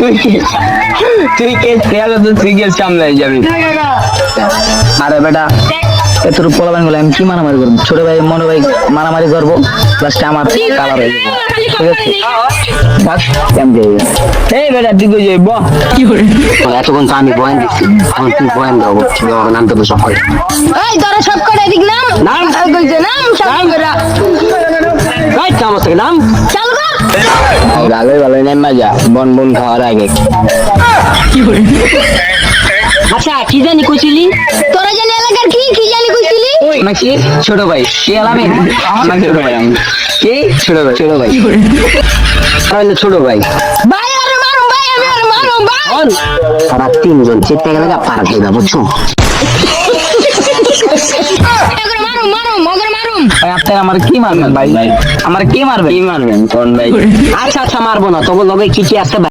তুই কেস খেয়াল তো তুই কেস সামলাই যাবি। আরে বেটা এত পোলাবান গুলো আমি কি মারামারি করবো? ছোট ভাই মনে ভাই মারামারি করবো, লাস্টে আমার কালার হয়ে যাবে। ঠিক আছে বাস, কেমন হয়ে গেছে? এই বেটা তুই কই যাবি বল। এতক্ষণ তো আমি বয়ান দিচ্ছি, এখন তুই বয়ান দাও, নাম তো সকাল এই তোরা সব করে দিক নাম নাম কইছে নাম সব করে নাম থেকে নাম চালু কর। ভালোই ভালোই নেই মজা বন বন খাওয়ার আগে। আচ্ছা কি জানি কইছিলি? তোরা জানি এলাকার কি কি জানি কইছিলি? নাকি ছোট ভাই কে আলামে ছোট ভাই আমি। কি ছোট ভাই ছোট ভাই ভাই আরে মারো ভাই আমি আরে মারো ভাই তারা তিনজন চেতে গেলে পার খাইবা বুঝছো? মগর মারো মারো মগর মারো ভাই আপনার আমার কি মারবেন ভাই? আমার কি মারবেন? কি মারবেন কোন ভাই? আচ্ছা মারবো না, তবে লগে কি কি আছে